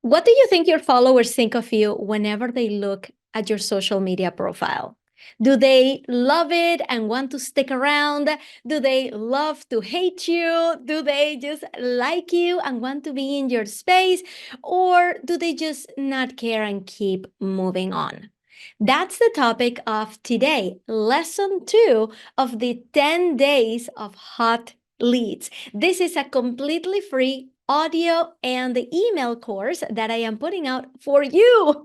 What do you think your followers think of you whenever they look at your social media profile? Do they love it and want to stick around? Do they love to hate you? Do they just like you and want to be in your space? Or do they just not care and keep moving on? That's the topic of today, lesson 2 of the 10 days of hot leads. This is a completely free audio and email course that I am putting out for you,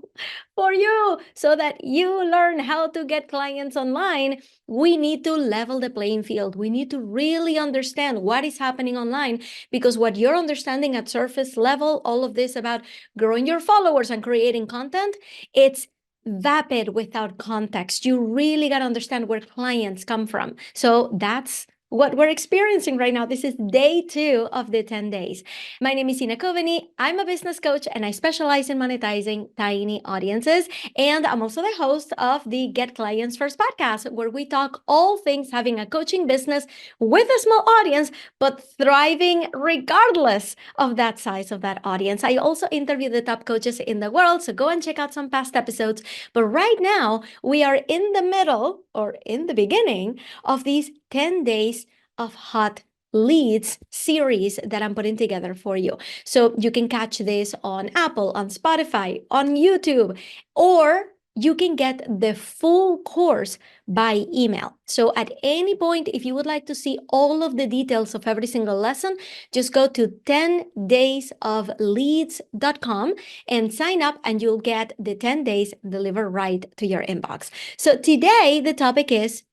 so that you learn how to get clients online. We need to level the playing field. We need to really understand what is happening online, because what you're understanding at surface level, all of this about growing your followers and creating content, it's vapid without context. You really got to understand where clients come from. So that's what we're experiencing right now. This is day 2 of the 10 days. My name is Ina Coveney. I'm a business coach and I specialize in monetizing tiny audiences. And I'm also the host of the Get Clients First podcast, where we talk all things having a coaching business with a small audience, but thriving regardless of that size of that audience. I also interview the top coaches in the world, so go and check out some past episodes. But right now, we are in the middle or in the beginning of these 10 days of hot leads series that I'm putting together for you. So you can catch this on Apple, on Spotify, on YouTube, or you can get the full course by email. So at any point, if you would like to see all of the details of every single lesson, just go to 10daysofleads.com and sign up, and you'll get the 10 days delivered right to your inbox. So today, the topic is,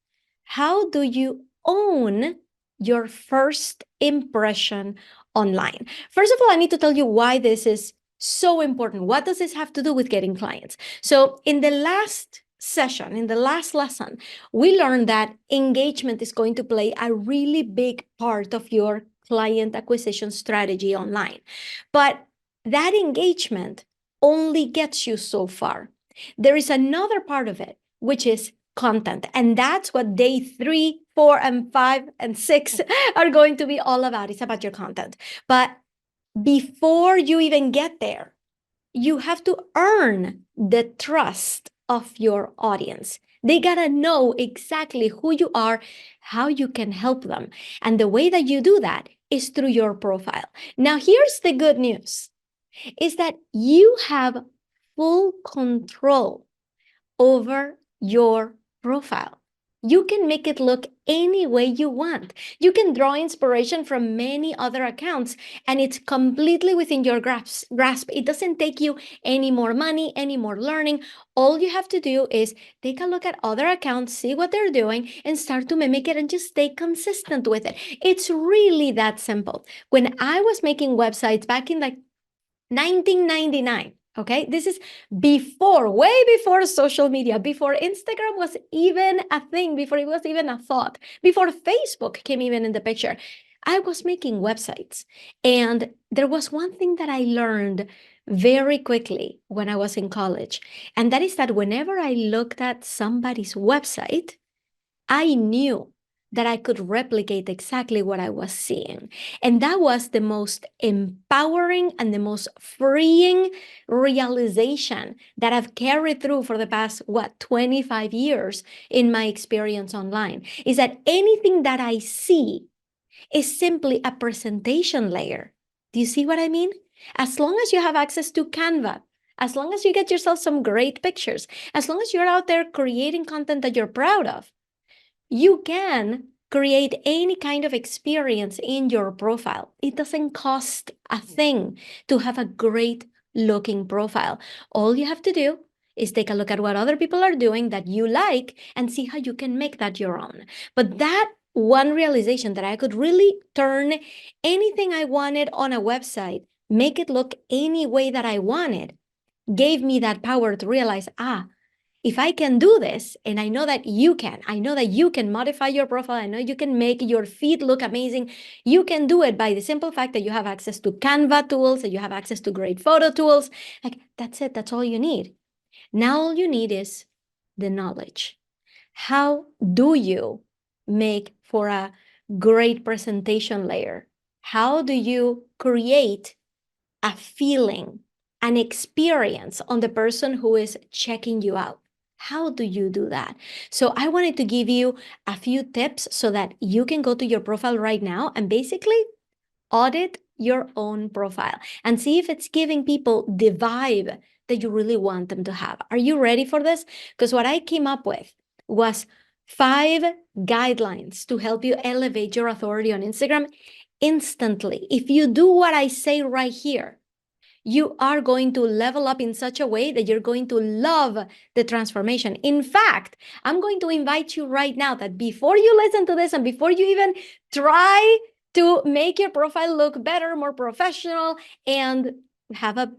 how do you own your first impression online? First of all, I need to tell you why this is so important. What does this have to do with getting clients? So in the last session, in the last lesson, we learned that engagement is going to play a really big part of your client acquisition strategy online. But that engagement only gets you so far. There is another part of it, which is content. And that's what day 3, 4, and 5, and 6 are going to be all about. It's about your content. But before you even get there, you have to earn the trust of your audience. They gotta know exactly who you are, how you can help them. And the way that you do that is through your profile. Now, here's the good news, is that you have full control over your profile. You can make it look any way you want. You can draw inspiration from many other accounts, and it's completely within your grasp. It doesn't take you any more money, any more learning. All you have to do is take a look at other accounts, see what they're doing, and start to mimic it and just stay consistent with it. It's really that simple. When I was making websites back in like 1999, okay, this is before, way before social media, before Instagram was even a thing, before it was even a thought, before Facebook came even in the picture. I was making websites, and there was one thing that I learned very quickly when I was in college, and that is that whenever I looked at somebody's website, I knew that I could replicate exactly what I was seeing. And that was the most empowering and the most freeing realization that I've carried through for the past, 25 years in my experience online, is that anything that I see is simply a presentation layer. Do you see what I mean? As long as you have access to Canva, as long as you get yourself some great pictures, as long as you're out there creating content that you're proud of, you can create any kind of experience in your profile. It doesn't cost a thing to have a great looking profile. All you have to do is take a look at what other people are doing that you like and see how you can make that your own. But that one realization, that I could really turn anything I wanted on a website, make it look any way that I wanted, gave me that power to realize, if I can do this, and I know that you can, I know that you can modify your profile, I know you can make your feed look amazing. You can do it by the simple fact that you have access to Canva tools, that you have access to great photo tools. Like, that's it, that's all you need. Now all you need is the knowledge. How do you make for a great presentation layer? How do you create a feeling an experience on the person who is checking you out. How do you do that? So I wanted to give you a few tips so that you can go to your profile right now and basically audit your own profile and see if it's giving people the vibe that you really want them to have. Are you ready for this? Because what I came up with was 5 guidelines to help you elevate your authority on Instagram instantly. If you do what I say right here, you are going to level up in such a way that you're going to love the transformation. In fact, I'm going to invite you right now that before you listen to this and before you even try to make your profile look better, more professional, and have a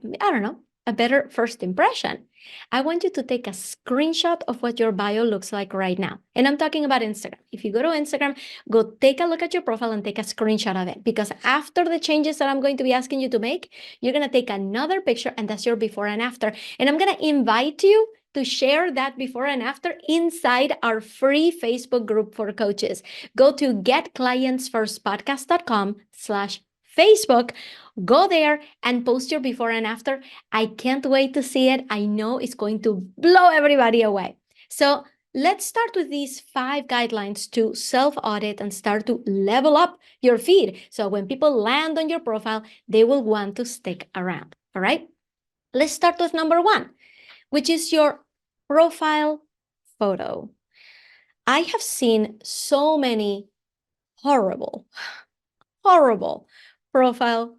better first impression, I want you to take a screenshot of what your bio looks like right now. And I'm talking about Instagram. If you go to Instagram, go take a look at your profile and take a screenshot of it. Because after the changes that I'm going to be asking you to make, you're going to take another picture, and that's your before and after. And I'm going to invite you to share that before and after inside our free Facebook group for coaches. Go to getclientsfirstpodcast.com/Facebook. Go there and post your before and after. I can't wait to see it. I know it's going to blow everybody away. So let's start with these 5 guidelines to self-audit and start to level up your feed. So when people land on your profile, they will want to stick around. All right? Let's start with number 1, which is your profile photo. I have seen so many horrible profile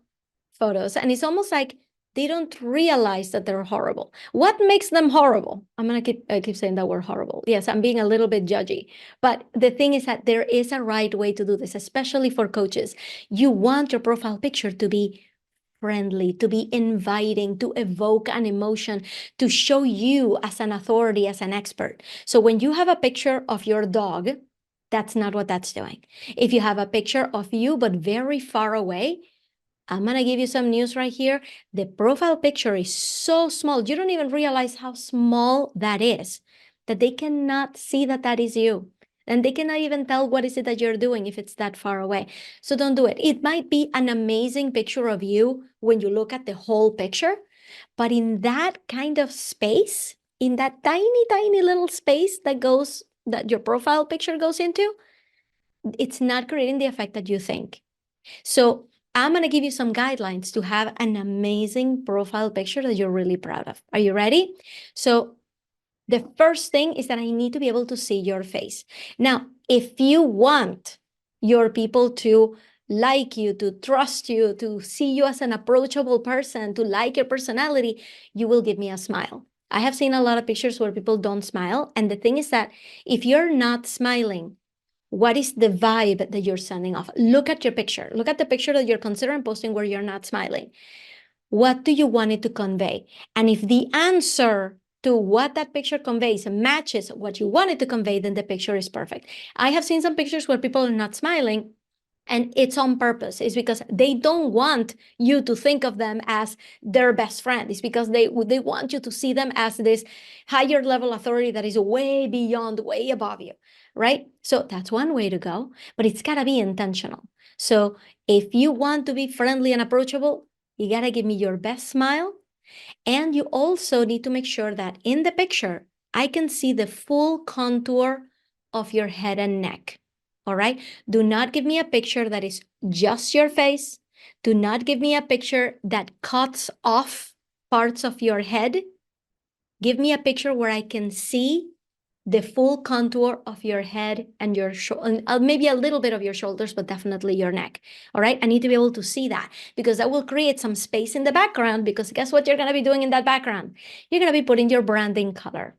photos, and it's almost like they don't realize that they're horrible. What makes them horrible? I keep saying that word horrible. Yes, I'm being a little bit judgy, but the thing is that there is a right way to do this, especially for coaches. You want your profile picture to be friendly, to be inviting, to evoke an emotion, to show you as an authority, as an expert. So when you have a picture of your dog, that's not what that's doing. If you have a picture of you, but very far away, I'm going to give you some news right here. The profile picture is so small. You don't even realize how small that is, that they cannot see that that is you. And they cannot even tell what is it that you're doing if it's that far away. So don't do it. It might be an amazing picture of you when you look at the whole picture, but in that kind of space, in that tiny, tiny little space that your profile picture goes into, it's not creating the effect that you think. So I'm going to give you some guidelines to have an amazing profile picture that you're really proud of. Are you ready? So the first thing is that I need to be able to see your face. Now, if you want your people to like you, to trust you, to see you as an approachable person, to like your personality, you will give me a smile. I have seen a lot of pictures where people don't smile. And the thing is that if you're not smiling, what is the vibe that you're sending off? Look at your picture. Look at the picture that you're considering posting where you're not smiling. What do you want it to convey? And if the answer to what that picture conveys matches what you want it to convey, then the picture is perfect. I have seen some pictures where people are not smiling, and it's on purpose. It's because they don't want you to think of them as their best friend. It's because they want you to see them as this higher level authority that is way beyond, way above you, right? So that's one way to go, but it's got to be intentional. So if you want to be friendly and approachable, you got to give me your best smile. And you also need to make sure that in the picture, I can see the full contour of your head and neck. All right? Do not give me a picture that is just your face. Do not give me a picture that cuts off parts of your head. Give me a picture where I can see the full contour of your head and your maybe a little bit of your shoulders, but definitely your neck. All right. I need to be able to see that because that will create some space in the background, because guess what you're going to be doing in that background? You're going to be putting your branding color.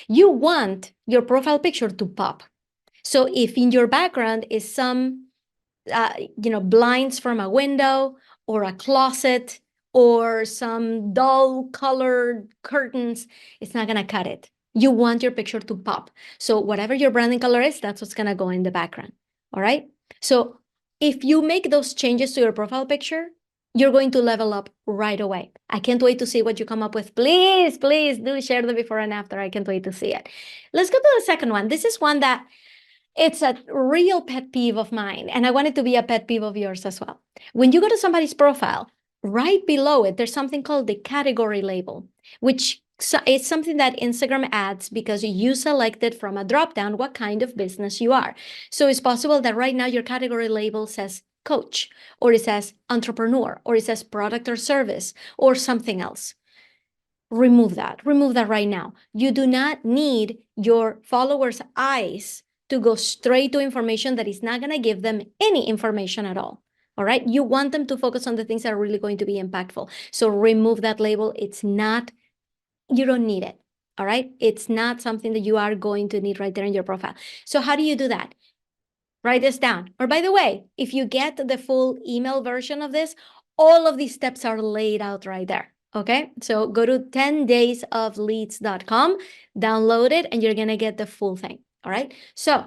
You want your profile picture to pop. So if in your background is some, blinds from a window or a closet or some dull colored curtains, it's not going to cut it. You want your picture to pop. So whatever your branding color is, that's what's going to go in the background. All right. So if you make those changes to your profile picture, you're going to level up right away. I can't wait to see what you come up with. Please do share the before and after. I can't wait to see it. Let's go to the second one. This is one that it's a real pet peeve of mine, and I want it to be a pet peeve of yours as well. When you go to somebody's profile, right below it, there's something called the category label, which is something that Instagram adds because you selected from a dropdown what kind of business you are. So it's possible that right now your category label says coach, or it says entrepreneur, or it says product or service, or something else. Remove that. Remove that right now. You do not need your followers' eyes to go straight to information that is not going to give them any information at all. All right. You want them to focus on the things that are really going to be impactful. So remove that label. It's not, you don't need it. All right. It's not something that you are going to need right there in your profile. So how do you do that? Write this down. Or by the way, if you get the full email version of this, all of these steps are laid out right there. Okay, so go to 10daysofleads.com, download it, and you're gonna get the full thing. All right, so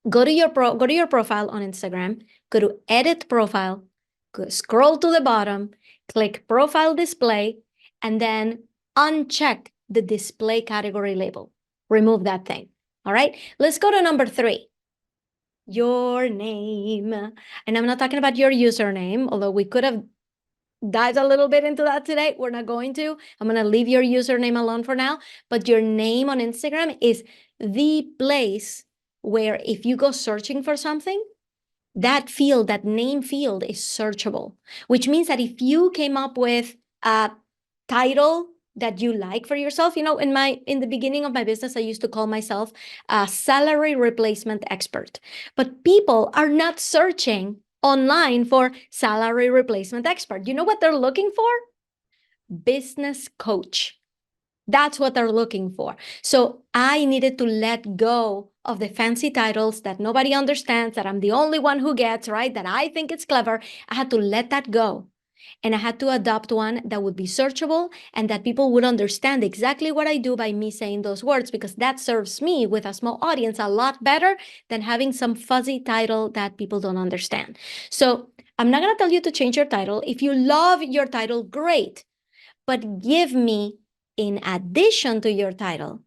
go to your profile on Instagram, go to edit profile, scroll to the bottom, click profile display, and then uncheck the display category label. Remove that thing. All right, let's go to number 3. Your name. And I'm not talking about your username, although we could have dived a little bit into that today. We're not going to. I'm going to leave your username alone for now. But your name on Instagram is the place where if you go searching for something, that field, that name field is searchable, which means that if you came up with a title that you like for yourself, in the beginning of my business, I used to call myself a salary replacement expert. But people are not searching online for salary replacement expert. You know what they're looking for? Business coach. That's what they're looking for. So I needed to let go of the fancy titles that nobody understands, that I'm the only one who gets, right? That I think it's clever. I had to let that go. And I had to adopt one that would be searchable and that people would understand exactly what I do by me saying those words, because that serves me with a small audience a lot better than having some fuzzy title that people don't understand. So I'm not going to tell you to change your title. If you love your title, great. But give me, in addition to your title,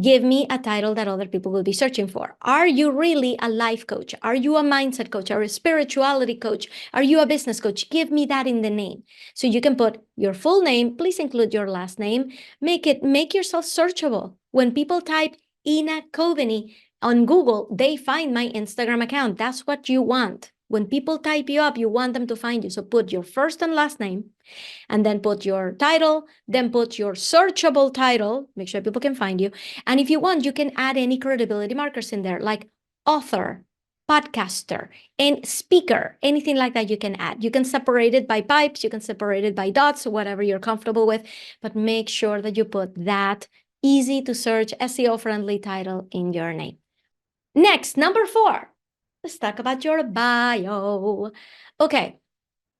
give me a title that other people will be searching for. Are you really a life coach? Are you a mindset coach? Are you a spirituality coach? Are you a business coach? Give me that in the name. So you can put your full name, please include your last name, make yourself searchable. When people type Ina Coveney on Google, they find my Instagram account. That's what you want. When people type you up, you want them to find you. So put your first and last name, and then put your title, then put your searchable title, make sure people can find you. And if you want, you can add any credibility markers in there, like author, podcaster, and speaker, anything like that you can add. You can separate it by pipes, you can separate it by dots, whatever you're comfortable with, but make sure that you put that easy to search, SEO-friendly title in your name. Next, number 4, let's talk about your bio. Okay,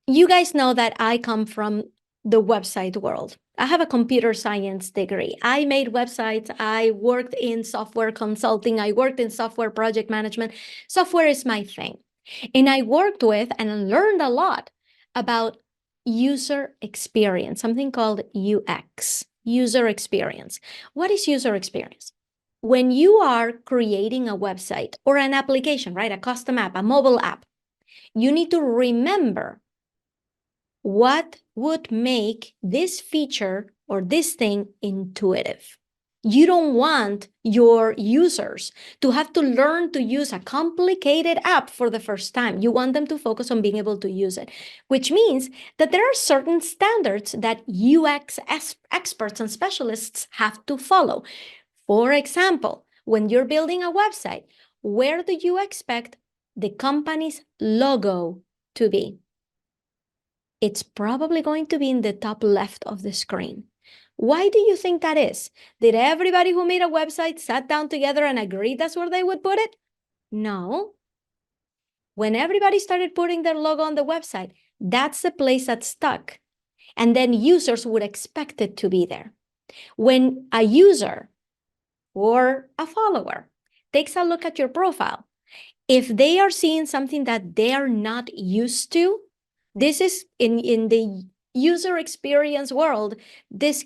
you guys know that I come from the website world. I have a computer science degree. I made websites. I worked in software consulting. I worked in software project management. Software is my thing. And I worked with and learned a lot about user experience, something called UX, user experience. What is user experience? When you are creating a website or an application, right? A custom app, a mobile app, you need to remember what would make this feature or this thing intuitive. You don't want your users to have to learn to use a complicated app for the first time. You want them to focus on being able to use it, which means that there are certain standards that UX experts and specialists have to follow. For example, when you're building a website, where do you expect the company's logo to be? It's probably going to be in the top left of the screen. Why do you think that is? Did everybody who made a website sat down together and agreed that's where they would put it? No. When everybody started putting their logo on the website, that's the place that stuck. And then users would expect it to be there. When a user or a follower takes a look at your profile, if they are seeing something that they are not used to, this is in the user experience world, this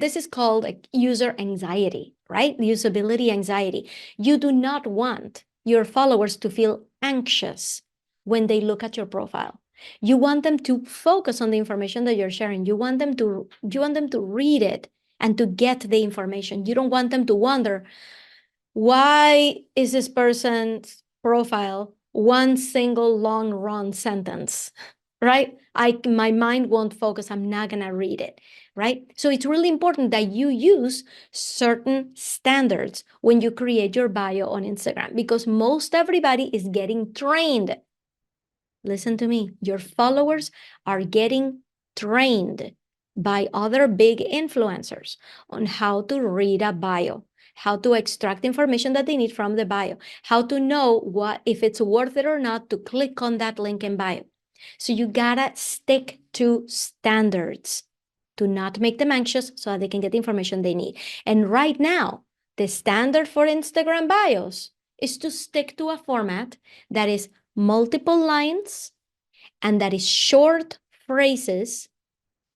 is called like user anxiety, right? Usability anxiety. You do not want your followers to feel anxious when they look at your profile. You want them to focus on the information that you're sharing. You want them to read it and to get the information. You don't want them to wonder, why is this person's profile one single long run sentence, right? My mind won't focus. I'm not going to read it, right? So it's really important that you use certain standards when you create your bio on Instagram, because most everybody is getting trained. Listen to me. Your followers are getting trained by other big influencers on how to read a bio, how to extract information that they need from the bio, how to know what if it's worth it or not to click on that link in bio. So you gotta stick to standards to not make them anxious so that they can get the information they need. And right now, the standard for Instagram bios is to stick to a format that is multiple lines and that is short phrases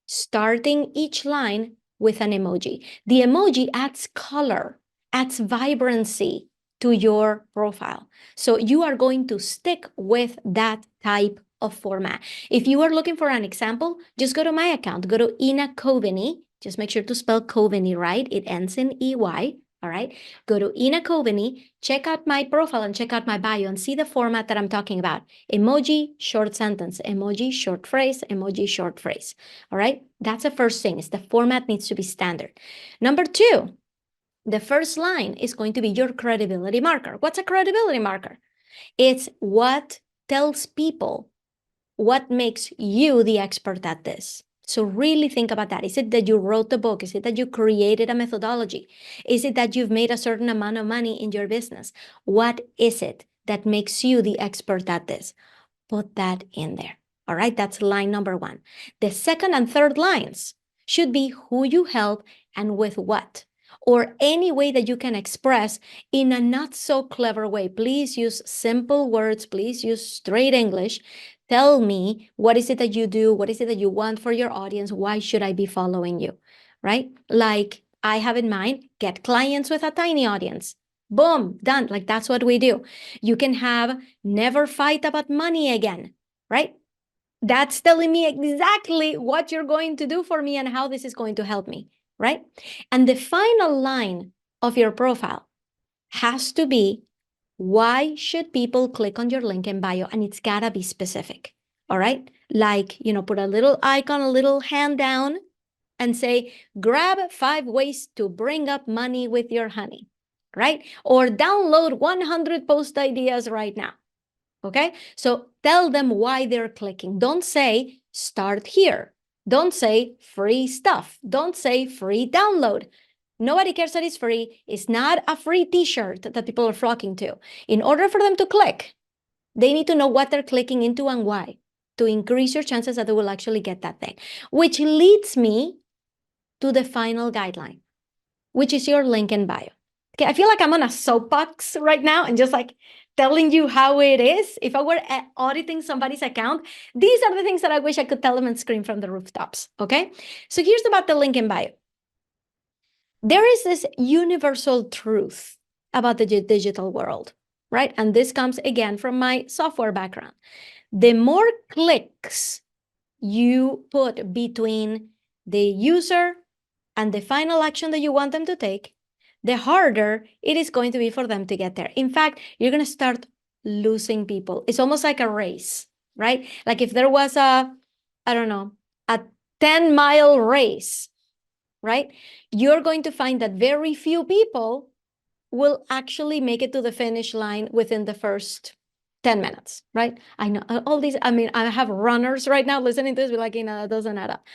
starting each line with an emoji. The emoji adds color, adds vibrancy to your profile. So you are going to stick with that type of format. If you are looking for an example, just go to my account, go to Ina Coveney. Just make sure to spell Coveney right. It ends in EY. All right. Go to Ina Coveney, check out my profile and check out my bio and see the format that I'm talking about. Emoji, short sentence, emoji, short phrase, emoji, short phrase. All right. That's the first thing, is the format needs to be standard. Number two, the first line is going to be your credibility marker. What's a credibility marker? It's what tells people what makes you the expert at this. So really think about that. Is it that you wrote the book? Is it that you created a methodology? Is it that you've made a certain amount of money in your business? What is it that makes you the expert at this? Put that in there. All right, that's line number one. The second and third lines should be who you help and with what, or any way that you can express in a not so clever way. Please use simple words. Please use straight English. Tell me, what is it that you do? What is it that you want for your audience? Why should I be following you? Right? Like I have in mind, get clients with a tiny audience. Boom, done. Like that's what we do. You can have never fight about money again, right? That's telling me exactly what you're going to do for me and how this is going to help me, right? And the final line of your profile has to be, why should people click on your link in bio? And it's gotta be specific, all right? Like, put a little icon, a little hand down and say, grab 5 ways to bring up money with your honey, right? Or download 100 post ideas right now, okay? So tell them why they're clicking. Don't say, start here. Don't say free stuff. Don't say free download. Nobody cares that it's free. It's not a free t-shirt that people are flocking to. In order for them to click, they need to know what they're clicking into and why, to increase your chances that they will actually get that thing. Which leads me to the final guideline, which is your link in bio. Okay, I feel like I'm on a soapbox right now and just like telling you how it is. If I were auditing somebody's account, these are the things that I wish I could tell them and scream from the rooftops, okay? So here's about the link in bio. There is this universal truth about the digital world, right? And this comes again from my software background. The more clicks you put between the user and the final action that you want them to take, the harder it is going to be for them to get there. In fact, you're going to start losing people. It's almost like a race, right? Like if there was a 10-mile race, right? You're going to find that very few people will actually make it to the finish line within the first 10 minutes, right? I know all these, I have runners right now listening to this, be like, that doesn't add up.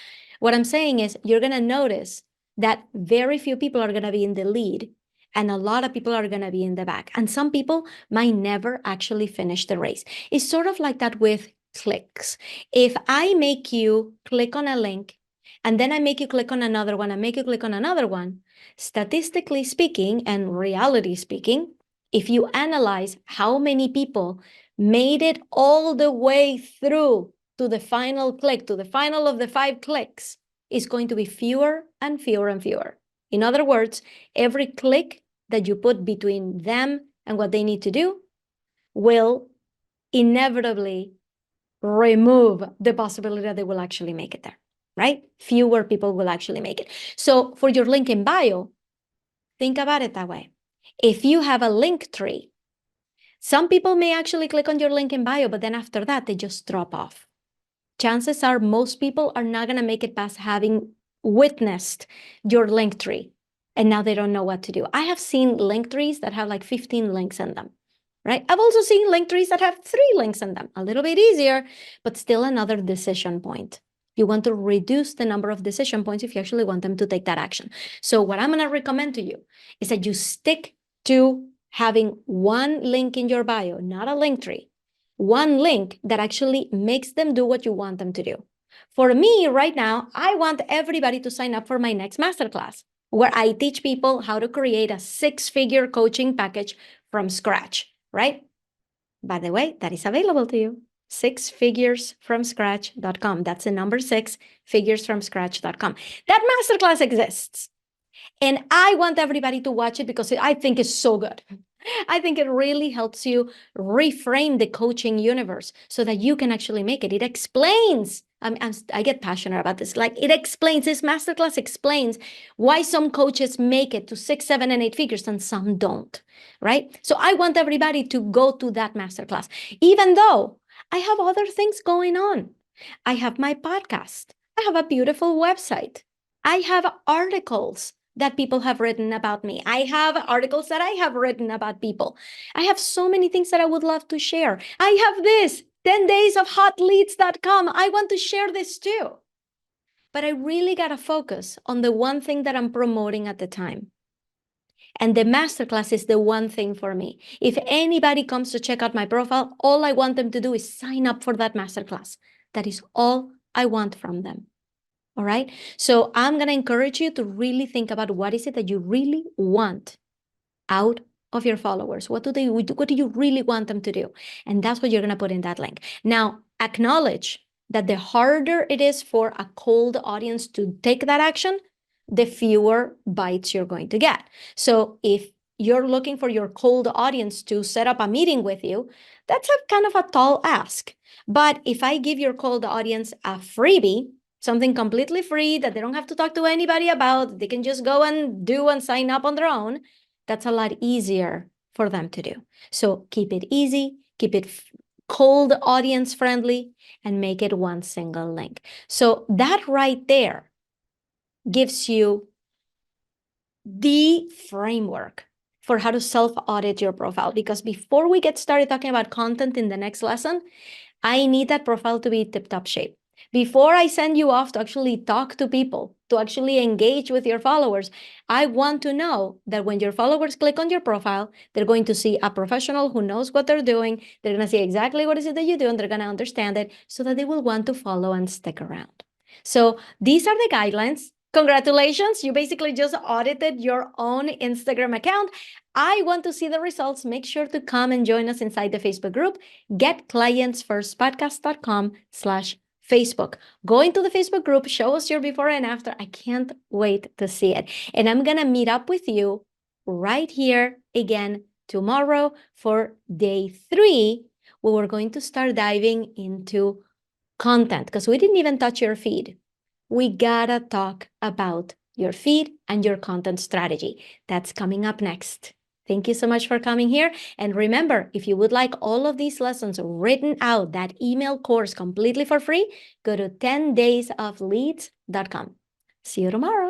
What I'm saying is you're going to notice that very few people are going to be in the lead and a lot of people are going to be in the back. And some people might never actually finish the race. It's sort of like that with clicks. If I make you click on a link and then I make you click on another one, and make you click on another one, statistically speaking and reality speaking, if you analyze how many people made it all the way through to the final click, to the final of the 5 clicks, is going to be fewer and fewer and fewer. In other words, every click that you put between them and what they need to do will inevitably remove the possibility that they will actually make it there, right? Fewer people will actually make it. So for your link in bio, think about it that way. If you have a link tree, some people may actually click on your link in bio, but then after that, they just drop off. Chances are most people are not going to make it past having witnessed your link tree, and now they don't know what to do. I have seen link trees that have like 15 links in them, right? I've also seen link trees that have 3 links in them, a little bit easier, but still another decision point. You want to reduce the number of decision points if you actually want them to take that action. So what I'm going to recommend to you is that you stick to having one link in your bio, not a link tree, one link that actually makes them do what you want them to do. For me right now, I want everybody to sign up for my next masterclass, where I teach people how to create a 6-figure coaching package from scratch, right? By the way, that is available to you. 6figuresfromscratch.com. That's the number 6, figuresfromscratch.com. That masterclass exists. And I want everybody to watch it because I think it's so good. I think it really helps you reframe the coaching universe so that you can actually make it. It explains, I get passionate about this. Like it explains, this masterclass explains why some coaches make it to 6, 7, and 8 figures and some don't, right? So I want everybody to go to that masterclass, even though I have other things going on. I have my podcast. I have a beautiful website. I have articles that people have written about me. I have articles that I have written about people. I have so many things that I would love to share. I have this 10 days of hotleads.com. I want to share this too. But I really got to focus on the one thing that I'm promoting at the time. And the masterclass is the one thing for me. If anybody comes to check out my profile, all I want them to do is sign up for that masterclass. That is all I want from them. All right. So I'm going to encourage you to really think about what is it that you really want out of your followers. What do you really want them to do? And that's what you're going to put in that link. Now, acknowledge that the harder it is for a cold audience to take that action, the fewer bites you're going to get. So if you're looking for your cold audience to set up a meeting with you, that's a kind of a tall ask. But if I give your cold audience a freebie, something completely free that they don't have to talk to anybody about, they can just go and do and sign up on their own, that's a lot easier for them to do. So keep it easy, keep it cold audience friendly, and make it one single link. So that right there gives you the framework for how to self-audit your profile. Because before we get started talking about content in the next lesson, I need that profile to be tip-top shape. Before I send you off to actually talk to people, to actually engage with your followers, I want to know that when your followers click on your profile, they're going to see a professional who knows what they're doing. They're going to see exactly what is it that you do, and they're going to understand it so that they will want to follow and stick around. So these are the guidelines. Congratulations, you basically just audited your own Instagram account. I want to see the results. Make sure to come and join us inside the Facebook group, getclientsfirstpodcast.com/Facebook. Go into the Facebook group, show us your before and after. I can't wait to see it. And I'm going to meet up with you right here again tomorrow for day 3, where we're going to start diving into content, because we didn't even touch your feed. We gotta talk about your feed and your content strategy. That's coming up next. Thank you so much for coming here. And remember, if you would like all of these lessons written out, that email course completely for free, go to 10daysofleads.com. See you tomorrow.